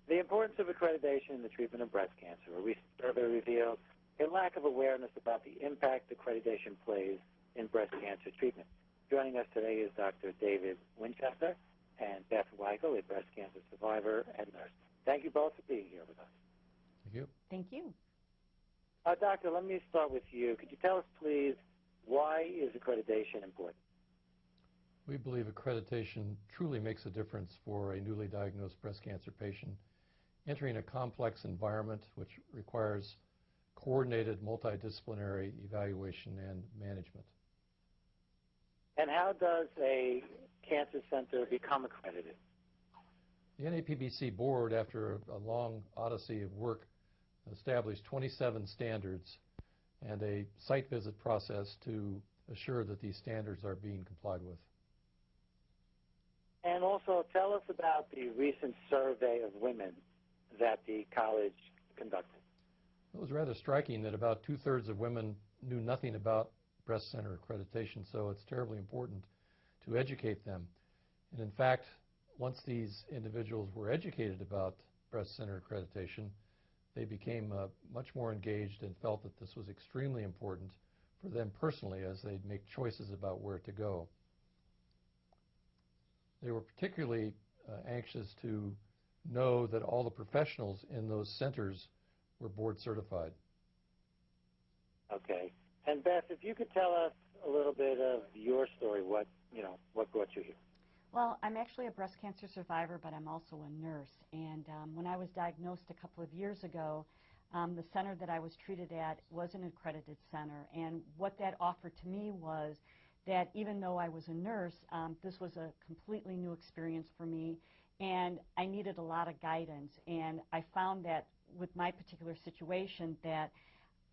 The importance of accreditation in the treatment of breast cancer. A recent survey revealed a lack of awareness about the impact accreditation plays in breast cancer treatment. Joining us today is Dr. David Winchester and Beth Weigel, a breast cancer survivor and nurse. Thank you both for being here with us. Thank you. Thank you. Doctor, let me start with you. Could you tell us, please, why is accreditation important? We believe accreditation truly makes a difference for a newly diagnosed breast cancer patient entering a complex environment which requires coordinated multidisciplinary evaluation and management. And how does a cancer center become accredited? The NAPBC board, after a long odyssey of work, established 27 standards and a site visit process to assure that these standards are being complied with. And also tell us about the recent survey of women that the college conducted. It was rather striking that about 2/3 of women knew nothing about breast center accreditation, so it's terribly important to educate them. And in fact, once these individuals were educated about breast center accreditation, they became much more engaged and felt that this was extremely important for them personally as they'd make choices about where to go. They were particularly anxious to know that all the professionals in those centers were board certified. Okay. And Beth, if you could tell us a little bit of your story, what brought you here? Well, I'm actually a breast cancer survivor, but I'm also a nurse. And when I was diagnosed a couple of years ago, the center that I was treated at was an accredited center. And what that offered to me was that even though I was a nurse, this was a completely new experience for me, and I needed a lot of guidance. And I found that with my particular situation that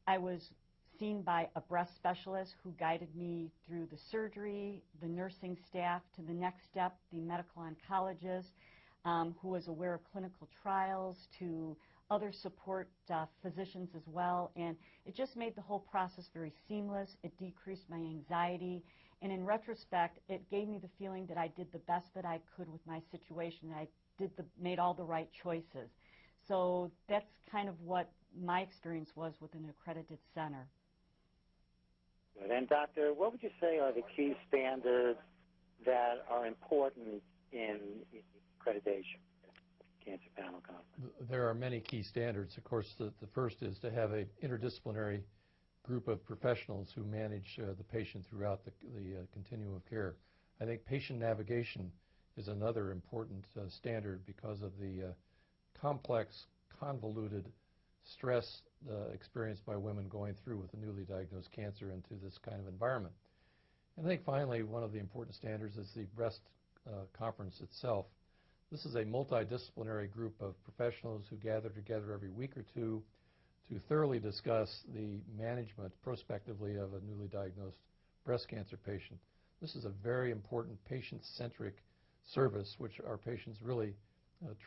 I was seen by a breast specialist who guided me through the surgery, the nursing staff, to the next step, the medical oncologist, who was aware of clinical trials, to other support physicians as well. And it just made the whole process very seamless. It decreased my anxiety. And in retrospect, it gave me the feeling that I did the best that I could with my situation. I made all the right choices. So that's kind of what my experience was with an accredited center. Good. And Doctor, what would you say are the key standards that are important in accreditation, Cancer Panel Conference? There are many key standards. Of course, the first is to have an interdisciplinary group of professionals who manage the patient throughout the continuum of care. I think patient navigation is another important standard because of the complex, convoluted stress experienced by women going through with a newly diagnosed cancer into this kind of environment. And I think finally one of the important standards is the breast conference itself. This is a multidisciplinary group of professionals who gather together every week or two to thoroughly discuss the management prospectively of a newly diagnosed breast cancer patient. This is a very important patient-centric service which our patients really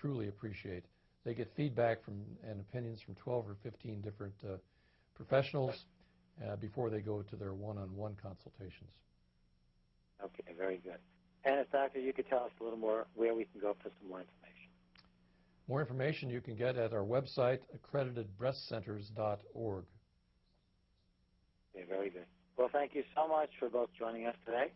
truly appreciate. They get feedback and opinions from 12 or 15 different professionals before they go to their one-on-one consultations. Okay, very good. And if, Doctor, you could tell us a little more where we can go for some more information. More information you can get at our website, accreditedbreastcenters.org. Okay, very good. Well, thank you so much for both joining us today.